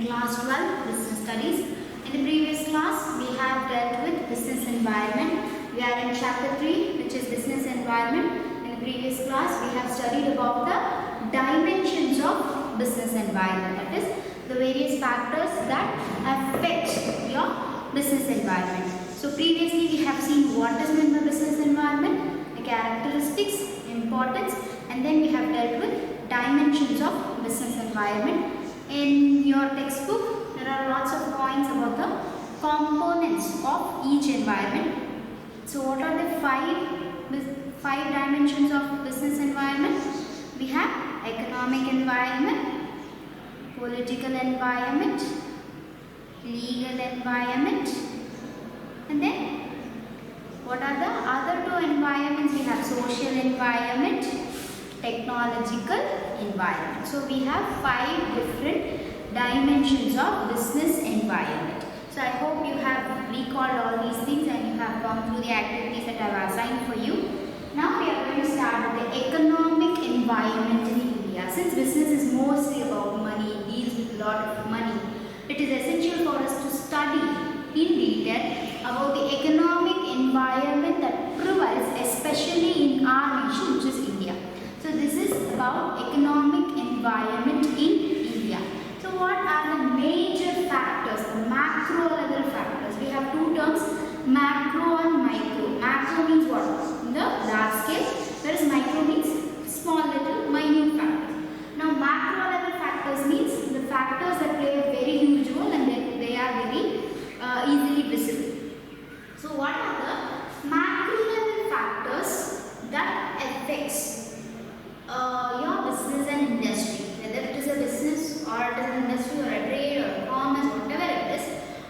class 12 business studies. In the previous class we have dealt with business environment. We are in chapter 3 which is business environment. In the previous class we have studied about the dimensions of business environment, that is the various factors that affect your business environment. So previously we have seen what is meant by business environment, the characteristics, importance, and then we have dealt with dimensions of business environment. In your textbook there are lots of points about the components of each environment. So what are the five dimensions of business environment? We have economic environment, political environment, legal environment, and then what are the other two environments? We have social environment, technological environment. So we have 5 different dimensions of business environment. So I hope you have recalled all these things and you have gone through the activities that I have assigned for you. Now we are going to start with the economic environment in India. Since business is mostly about money, it deals with a lot of money, it is essential for us to study in detail about the economic environment that prevails especially in our nation, which is India. So this is about economic environment in India. So what are the major factors, the macro level factors? We have two terms, macro and micro. Macro means what? In the large scale, whereas micro means small little minute factors. Now macro level factors means the factors that play a very huge role and they are very easily visible. So what are the macro level factors that affects your business and industry, whether it is a business or it is an industry or a trade or commerce, whatever it is,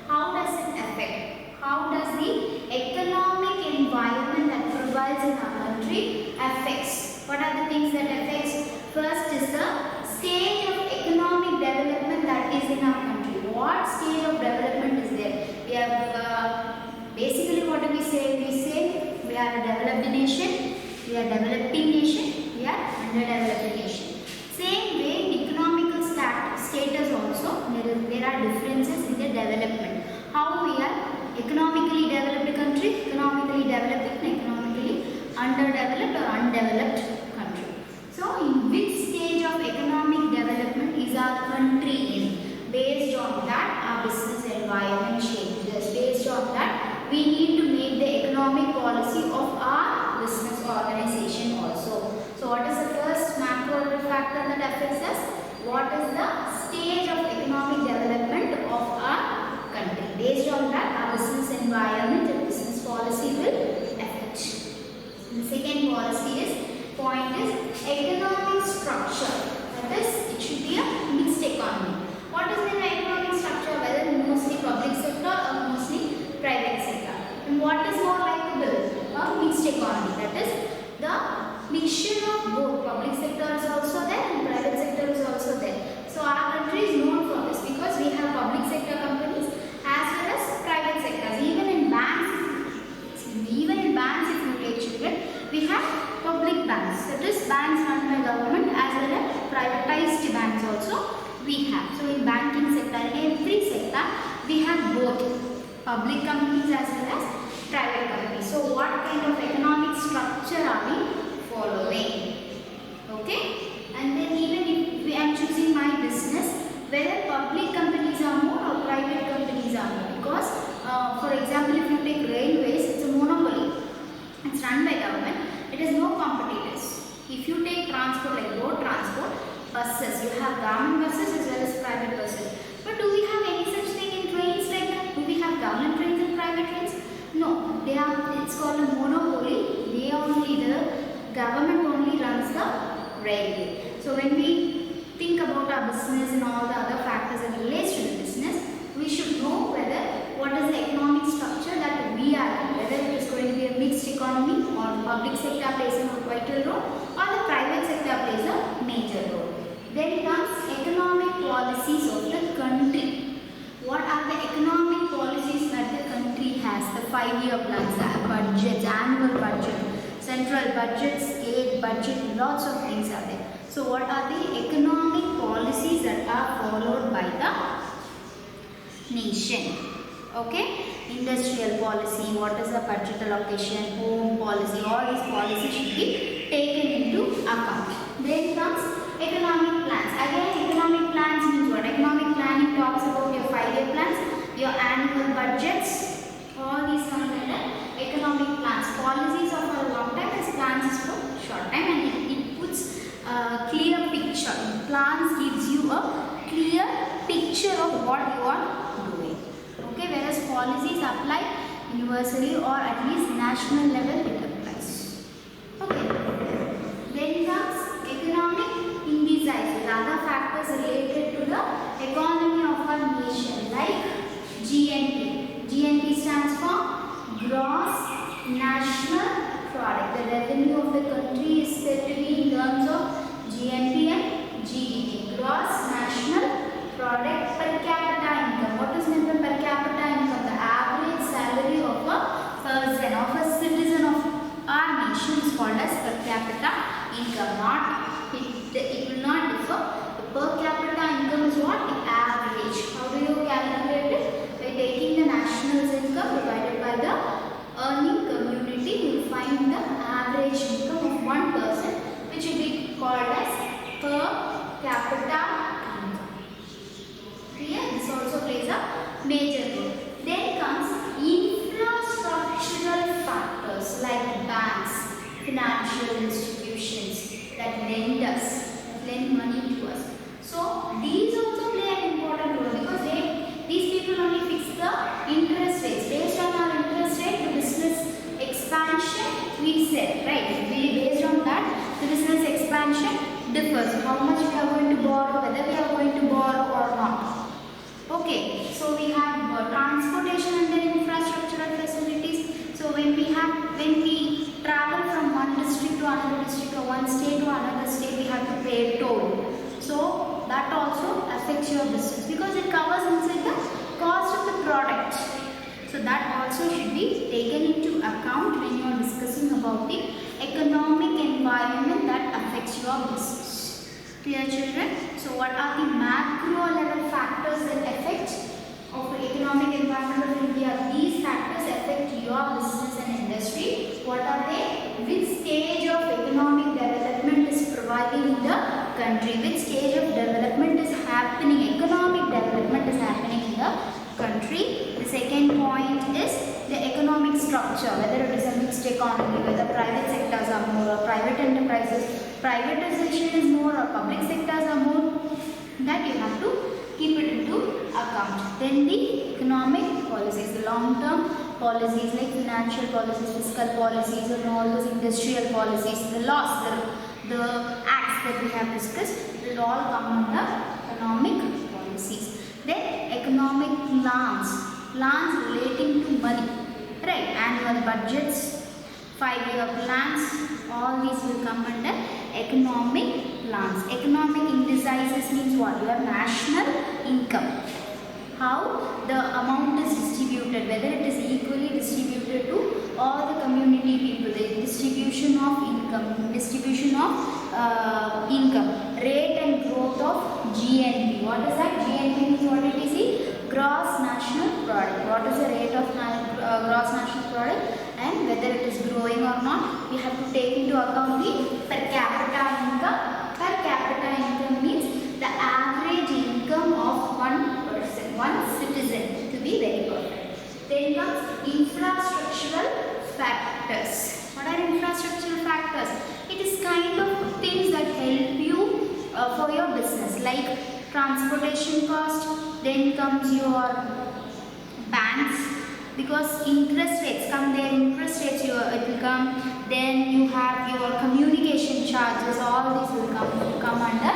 how does it affect? How does the economic environment that prevails in our country affects? What are the things that affects? First is the stage of economic development that is in our country. What stage of development is there? We have basically what do we say? We say we are a developed nation, we are developing nation, we are underdeveloped nation. Same way in economical status also there are differences in the development. How we are economically developed country, economically developed and economically underdeveloped or undeveloped country. So in which stage of economic development is our country in? Based on that our business environment changes. Based on that we need to make the economic policy of our business organization also. So what is the first macro factor that affects us? What is the stage of economic development of our country? Based on that our business environment and business policy will affect. The second point is economic structure. That is, it should be a mixed economy. What is the economic structure? Whether mostly public sector or mostly private sector. And what is more likable? A mixed economy. That is, the mixture of both. Public sector is also there and private sector is also there. So our country is known for this because we have public sector companies as well as private sectors. Even in banks if you take children, we have public banks. That is, banks run by government as well as privatized banks also we have. So in banking sector, in every sector we have both public companies as well as private companies. So what kind of economic structure are we following? Okay, and then even if I am choosing my business, whether public companies are more or private companies are more, because for example if you take railways, it's a monopoly, it's run by government, it has no competitors. If you take transport like road transport, buses, you have government buses as well as private buses. But do we have any such thing in trains like that? Do we have government trains and private trains? No, it's called a monopoly. The government only runs the railway. So when we think about our business and all the other factors that relates to the business, we should know what is the economic structure that we are in, whether it is going to be a mixed economy or the public sector plays a vital role or the private sector plays a major role. Then comes economic policies of the country. What are the economic policies that the country has? The 5-year plans, budgets, annual budget, central budget, state budget, lots of things are there. So what are the economic policies that are followed by the nation. Okay, industrial policy, what is the budget allocation, home policy, all these policies should be taken into account. Then comes economic plans. Again, economic plans means what? Economic planning talks about your 5-year plans, your annual budgets, all these come under economic plans. Policies are for a long time, as plans is for short time, and it puts a clear picture. Plans gives you a clear picture of what you are doing. Okay, whereas policies apply universally or at least national level it applies. Okay, then comes economic indices, other factors related to the economy of our nation, like GNP. GNP stands for Gross National Product. The revenue of the country is said to be in terms of GNP and GDP. Gross National Product. Per capita income. What is meant by per capita income? The average salary of a person, of a citizen of our nation is called as per capita income. It will not differ. The per capita income is what? The average. How do you calculate it? By taking the national's income divided by the earning community, you will find the average income of one person, which will be called as per capita income. Clear? This also plays a major role. Then comes infrastructural factors like banks, financial institutions that lend money to us. So these also play an important role because these people only fix the interest rates. Based on our interest rate, the business expansion we said, right? Based on that, the business expansion differs. How much we are going to borrow, whether we are going to borrow or not. Okay, so we have transportation and then infrastructural facilities. So when we travel from one district to another district or one state to another state, we have to pay a toll. So that also affects your business because it covers inside the cost of the product. So that also should be taken into account when you are discussing about the economic environment that affects your business. Clear, children? So what are the macro level factors that affect of the economic environment of India? These factors affect your business and industry. What are they? Which stage of economic development is prevailing in the country? Which stage of development is happening? Economic development is happening in the country. The second point is the economic structure, whether it is a mixed economy, whether private sectors are more or private enterprises, privatization is more or public sectors are more. That you have to keep it into account. Then the economic policies, the long-term policies like financial policies, fiscal policies, and all those industrial policies, the laws, the acts that we have discussed, will all come under economic policies. Then economic plans relating to money, right? Annual budgets, 5-year plans, all these will come under economic plans. Economic indices means what? Your national income. How the amount is distributed, whether it is equally distributed to all the community people, the distribution of income, rate and growth of GNP. What is that? GNP means what it is? Gross National Product. What is the rate of gross national product and whether it is growing or not? We have to take into account the per capita income. Per capita income means the average income of one person, one citizen, to be very perfect. Then comes infrastructural factors. What are infrastructural factors? It is kind of things that help you for your business, like transportation cost. Then comes your banks, because interest rates come there. It will come. Then you have your communication charges. All these will come under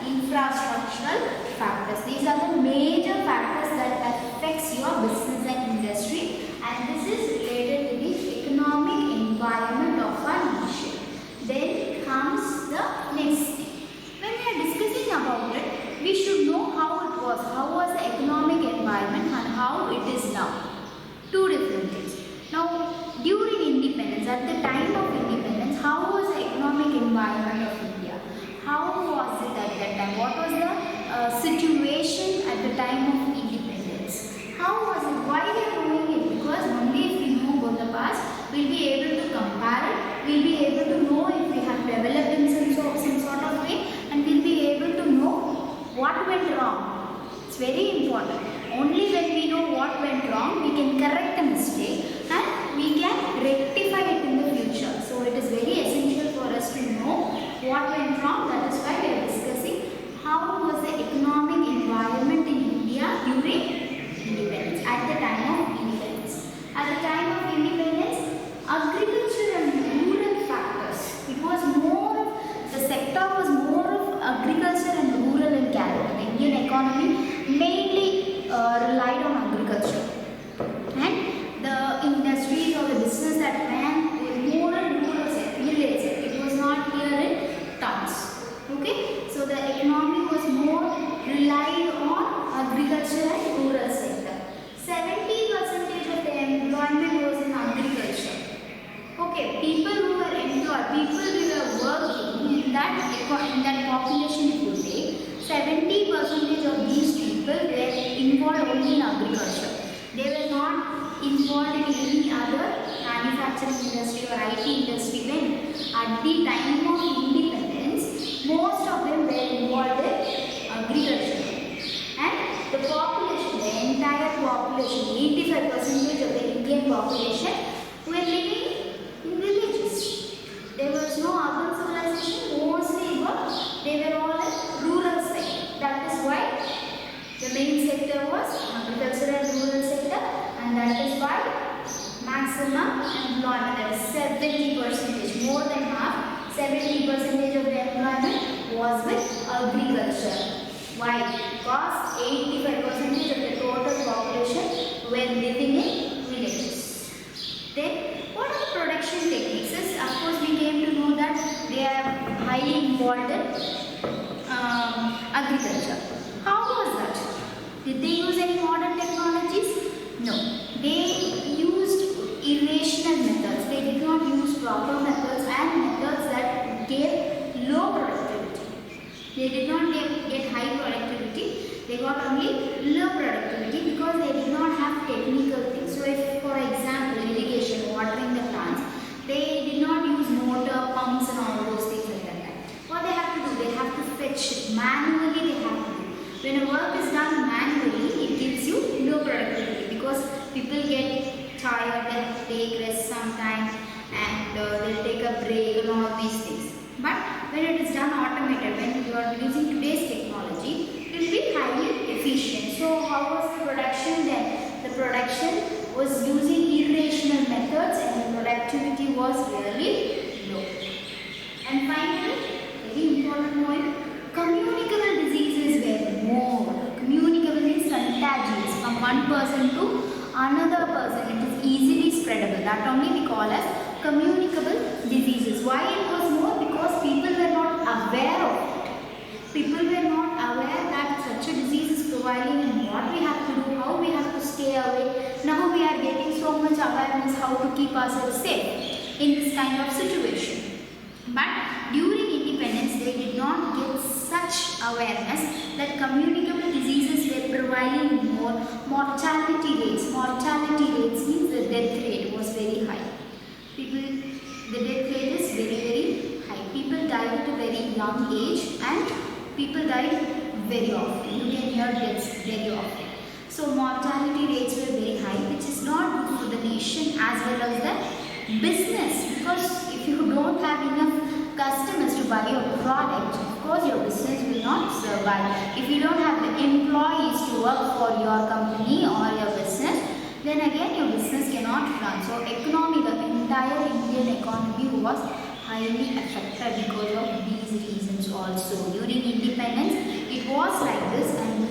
infrastructural factors. These are the major factors that affects your business and industry, and this is related to the economic environment of our nation. Then comes the next thing. When we are discussing about it, we should know how it was. How was the economic environment and how it is now? Two different things. Now, during independence, at the time of independence, how was the economic environment of India? How was it at that time? What was the situation at the time of independence? how was it? Why we are knowing it? Because only if we know about the past, we'll be able to compare it, we'll be able to know if we have developed in some sort of way, and we'll be able to know what went wrong. It's very important. Only when we know what went wrong, we can correct a mistake and we can rectify it in the future. So it is very essential for us to know what went wrong. That is why we are discussing how was the economic environment in India during independence, at the time of independence. At the time of independence, agriculture and rural factors, it was more of, the sector was more of agriculture and rural in character. The Indian economy mainly relied on agriculture, and the industries or the business that ran were more in rural village. It was not here in towns. Okay, so the economy was more relied on agriculture and rural sector. 70% of the employment was in agriculture. Okay, people who were employed, people who were working in that population, if you take 70% of these people were involved only in agriculture. They were not involved in any other manufacturing industry or IT industry. When at the time of independence, most of them were involved in agriculture. And the population, the entire population, 85% of the Indian population were living in villages. There was no urban civilization, mostly they were all in rural side. That is why the main sector was agriculture and rural sector, and that is why maximum employment, that is 70%, more than half, 70% of the employment was with agriculture. Why? Because 85% of the total population were living in villages. Then, what are the production techniques? Of course, we came to know that they are highly involved in agriculture. How was that? Did they use any modern technologies? No. They used irrational methods. They did not use proper methods and methods that gave low productivity. They did not get high productivity. They got only low productivity because they did not have technical things. So if, for example, irrigation, watering the plants, they did not use motor, pumps and all those things like that. What they have to do? They have to fetch it. Manually they have to do. When a work is done manually, it gives you low productivity because people get tired, they have to take rest sometime, and they'll take a break and all these things. But when it is done automated, when you are using today's technology, it will be highly efficient. So how was the production then? The production was using irrational methods and the productivity was really low. And finally, very important point, communicable diseases were more. Communicable means contagious from one person to another person. It is easily spreadable. That only we call as communicable diseases. Why it was more? Because people were not aware of it. People were not aware that such a disease is prevailing and what we have to do, how we have to stay away. Now we are getting so much awareness how to keep ourselves safe in this kind of situation. But during independence, they did not get such awareness that communicable diseases were prevailing more. Mortality rates means the death rate was very high. The death rate is very, very high. People died at a very young age and people died very often. You can hear deaths very often. So mortality rates were very high, which is not good for the nation as well as the business, because if you don't have enough customers to buy your product, of course your business will not survive. If you don't have the employees to work for your company or your business, then again your business cannot run. So economy, the entire Indian economy was highly affected because of these reasons also. During independence, it was like this, and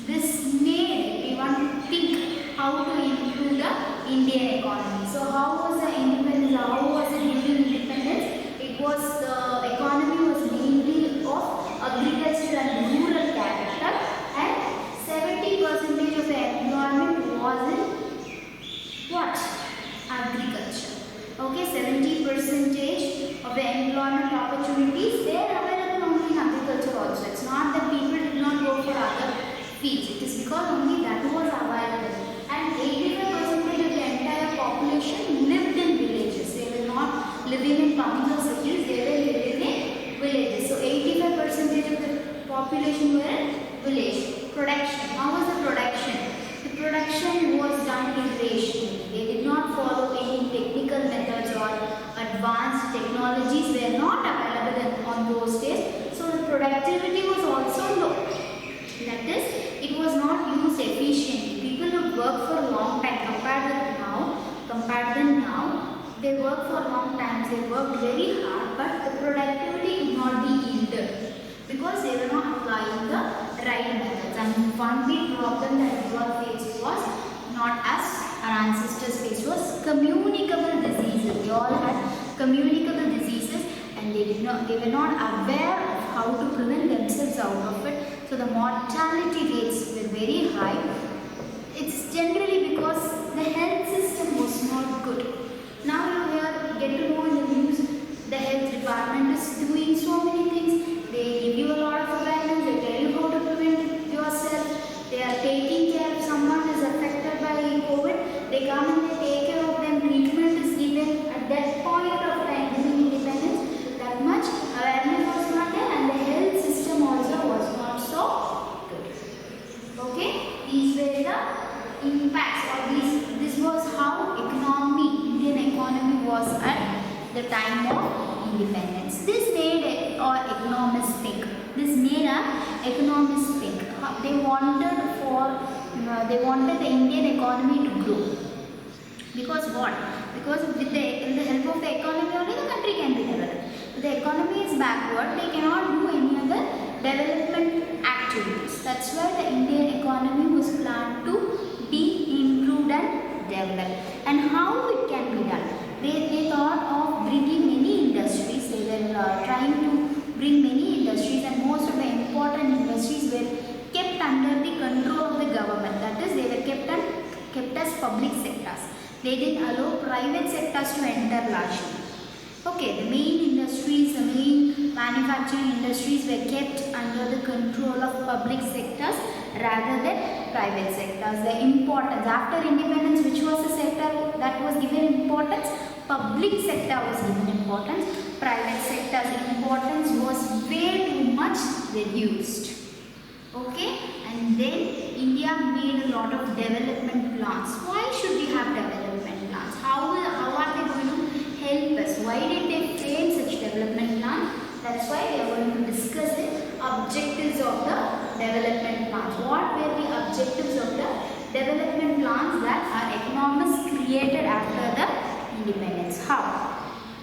this made everyone think how to improve the Indian economy. So how was the independence? How was it during independence? It was, the economy was mainly of agriculture and rural character, and 70% of the employment was in what? Agriculture. Okay, 70% of the employment opportunities, they are available only in agriculture also. It's not that people did not go for other fields. It is because only that was available living in towns or cities, they were living in villages. So 85% of the population were in village. Production. How was the production? The production was done irrationally. They did not follow any technical methods or advanced technologies were not available on those days. So the productivity was also low. That is, it was not used efficiently. People would work for a long time compared than now. They work for long times. They worked very hard, but the productivity could not be yielded because they were not applying the right methods. And one big problem that we all faced was not as our ancestors faced was communicable diseases. They all had communicable diseases, and they were not aware of how to prevent themselves out of it. So the mortality rates were very high. It's generally because the health system was not good. Now you get to know in the news the health department is doing so many things. They give you a lot of awareness. They tell you how to prevent yourself. They are taking care of someone who is affected by COVID. They come and they take care of them. Treatment is given at that point of time during independence. That much awareness was not there, and the health system also was not so good. Okay, these were the impacts, or this was how Indian economy was at the time of independence. This made economists think. They wanted the Indian economy to grow. Because what? Because with the help of the economy only the country can be developed. If the economy is backward, they cannot do any other development activities. That's why the Indian economy was planned to be improved and developed. And how it can be done? They thought of bringing many industries. They were trying to bring many industries, and most of the important industries were kept under the control of the government. That is, they were kept as public sectors. They didn't allow private sectors to enter largely. Okay, the main industries, the main manufacturing industries were kept under the control of public sectors rather than private sectors. The importance after independence, which was the sector that was given importance? Public sector was given importance. Private sector's importance was way too much reduced. Okay, and then India made a lot of development plans. Why should we have development plans? How are they going to help us? Why did they frame such development plans? That's why we are going to discuss the objectives of the development plans. What were the objectives of the development plans that our economists created after the independence? How?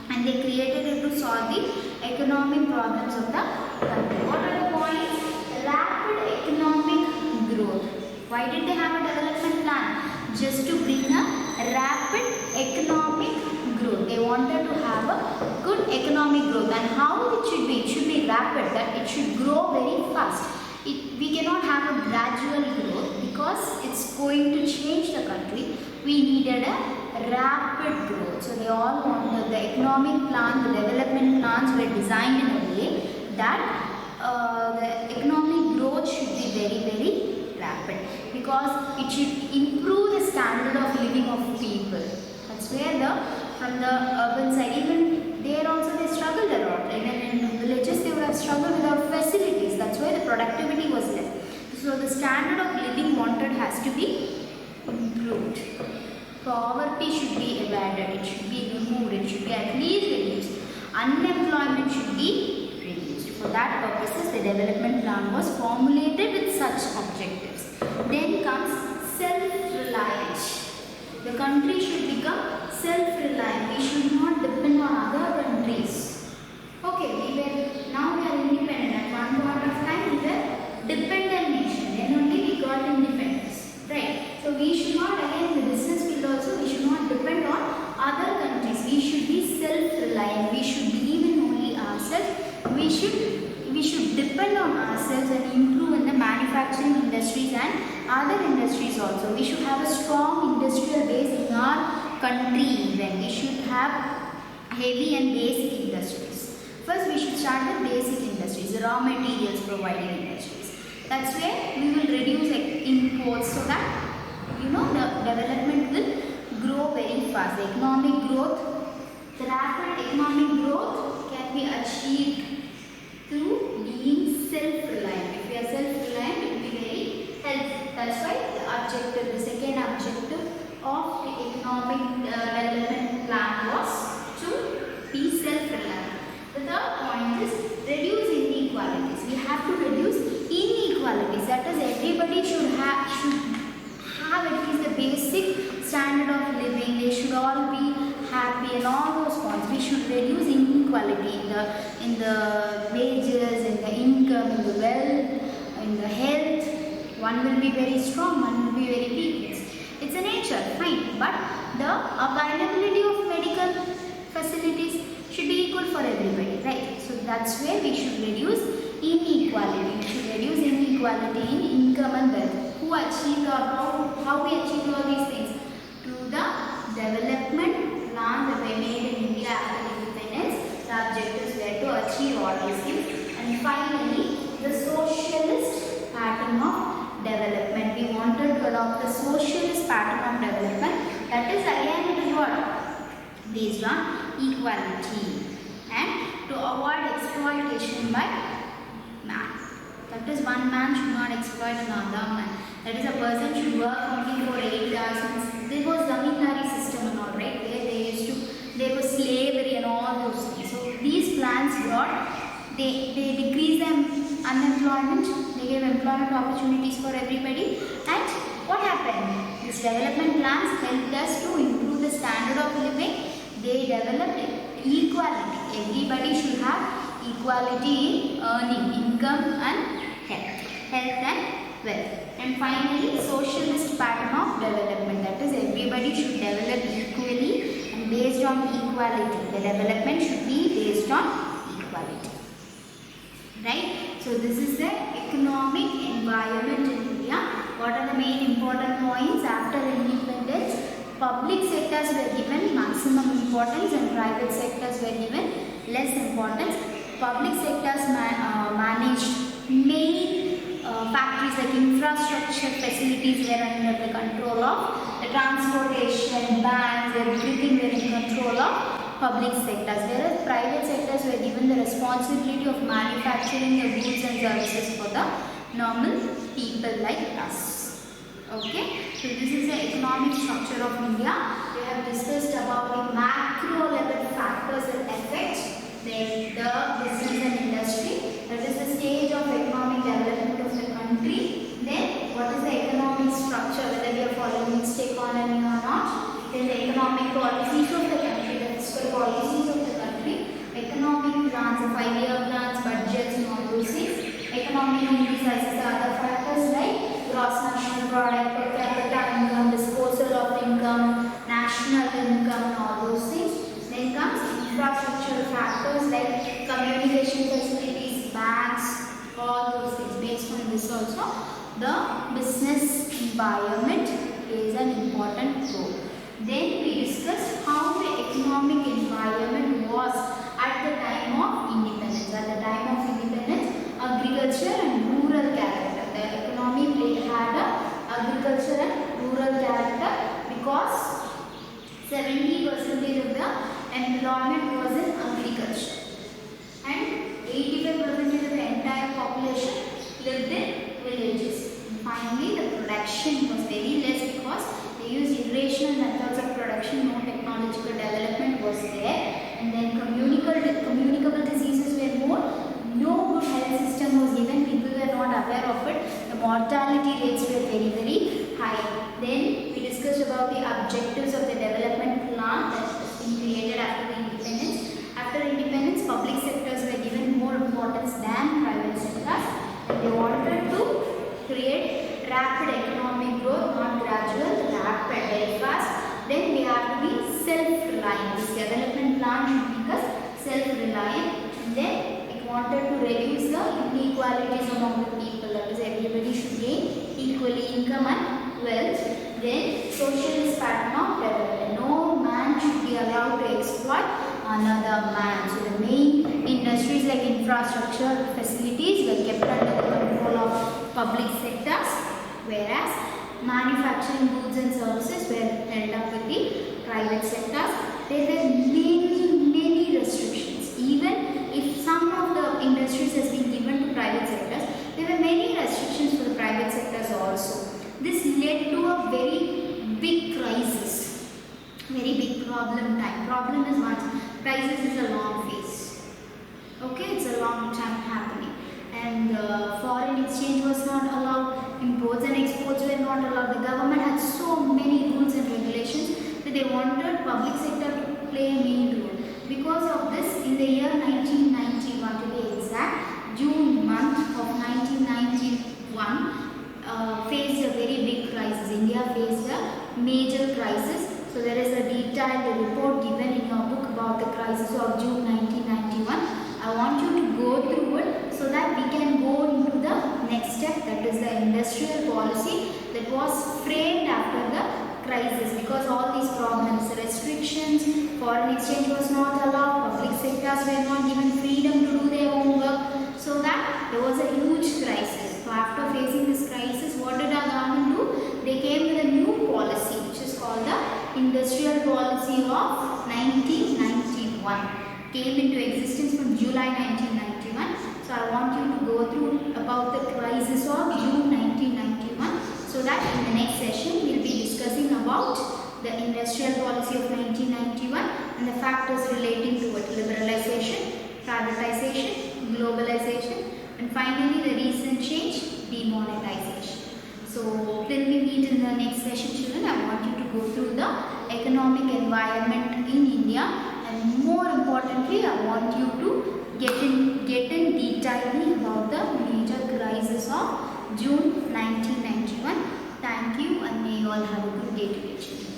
And they created it to solve the economic problems of the country. What are the points? Rapid economic growth. Why did they have a development plan? Just to bring a rapid economic growth. They wanted to have a good economic growth. And how it should be? It should be rapid, that it should grow very fast. We cannot have a gradual growth because it's going to change the country. We needed a rapid growth. So they all wanted the economic plan, the development plans were designed in a way that the economic growth should be very, very rapid because it should improve the standard of living of people. That's where from the urban side, even there also they struggled a lot. Even in villages they would have struggled without facilities. That's why the productivity was less. So the standard of living wanted has to be improved. Poverty should be evaded, it should be removed, it should be at least reduced. Unemployment should be reduced. For that purposes, the development plan was formulated with such objectives. Then comes self-reliance. The country should become self-reliant. We should not depend on other countries. Okay, now we are independent. At one point of time, we were dependent nation. Then only we got independence. Right. So we should not, again in the business field also, we should not depend on other countries. We should be self-reliant. We should believe in only ourselves. We should depend on ourselves and improve in the manufacturing industries and other industries also. We should have a strong industrial base in our country even. We should have heavy and basic industries. First we should start with basic industries, raw materials providing industries. That's where we will reduce imports so that the development will grow very fast. The economic growth The rapid economic growth can be achieved through being self-reliant. If we are self-reliant, it will be very helpful. That's why the second objective of the economic development plan was to be self-reliant. The third point is reduce inequalities. We have to reduce inequalities. That is, everybody should have at least the basic standard of living. They should all be happy and all those points. We should reduce inequality in the wages, in the income, in the wealth, in the health. One will be very strong, one will be very weak. It's a nature, fine. But the availability of medical facilities should be equal for everybody, right? So that's where we should reduce inequality. We should reduce inequality in income and wealth. Who achieved or how we achieved all these things? Through the development plan that we made in India after independence. The objectives were to achieve all these things. And finally, the socialist pattern of development. We wanted to adopt the socialist pattern of development. That is, again, it is what? Based on equality and to avoid exploitation by man. That is, one man should not exploit another man. That is, a person should work only for 8 hours. There was zamindari system and all, right? There was slavery and all those things. So these plans brought, they decreased unemployment. They gave employment opportunities for everybody. And what happened? These development plans helped us to improve the standard of living. They developed equality. Everybody should have equality in earning, income and health and wealth. And finally, socialist pattern of development. That is, everybody should develop equally and based on equality. The development should be based on equality. Right? So this is the economic environment in India. What are the main important points? After independence, public sectors were given maximum importance and private sectors were given less importance. Public sectors managed main factories like infrastructure facilities were under the control of the transportation, banks, everything were in control of public sectors, whereas private sectors were given the responsibility of manufacturing the goods and services for the normal people like us. Okay, so this is the economic structure of India. We have discussed about the macro level factors that affect the business and industry. That is the stage of economic development of the country. Then what is the economic structure, whether we are following mixed economy or not. Then the economic policies of the country, the fiscal policies of the country, economic plans, the 5-year plans, budgets and all those things. Economic indices, the other factors like gross national product, per capita income, disposal of income, national income and all those things. Then comes infrastructure factors like communication facilities, banks, all those things. Based on this also, the business environment plays an important role. Then we discussed how the economic environment was at the time of independence. At the time of independence, agriculture and rural character. The economy had a agriculture and rural character because 70% of the employment was in agriculture and 85% of the entire population lived in villages. And finally, the production was very less because they used irrational methods of production. No technological development was there, and then communicable diseases were more. No good health system was given. People were not aware of it. The mortality rates were very, very high. Then we discussed about the objectives of the development plan that has been created after the independence. After independence, public sectors were given more importance than private sectors. They wanted to create rapid economic growth, not gradual, rapid, very fast. Then we have to be self-reliant. This development plan should make us self-reliant. Then wanted to reduce the inequalities among the people. That is, everybody should gain equally income and wealth. Then socialist pattern of development. No man should be allowed to exploit another man. So the main industries like infrastructure facilities were kept under the control of public sectors, whereas manufacturing goods and services were held up with the private sectors. There were many problem time. Problem is once, crisis is a long phase. Okay, it's a long time happening. And foreign exchange was not allowed, imports and exports were not allowed. The government had so many rules and regulations that they wanted public sector to play a main role. Because of this, in the year 1991, to be exact, June month of 1991, faced a very big crisis. India faced a major crisis. So there is a detailed report given in your book about the crisis of June 1991. I want you to go through it so that we can go into the next step, that is the industrial policy that was framed after the crisis, because all these problems, restrictions, foreign exchange was not allowed, public sectors were not given freedom to do their own work, so that there was a huge crisis. So after facing this crisis, what did our government do? They came with a new policy which is called the Industrial Policy of 1991. Came into existence from July 1991. So I want you to go through about the crisis of June 1991, so that in the next session we will be discussing about the industrial policy of 1991 and the factors relating to it: liberalization, privatization, globalization, and finally the recent change, demonetization. So till we meet in the next session, children, I want you to go through the economic environment in India, and more importantly, I want you to get in detail about the major crisis of June 1991. Thank you, and may you all have a good day today, children.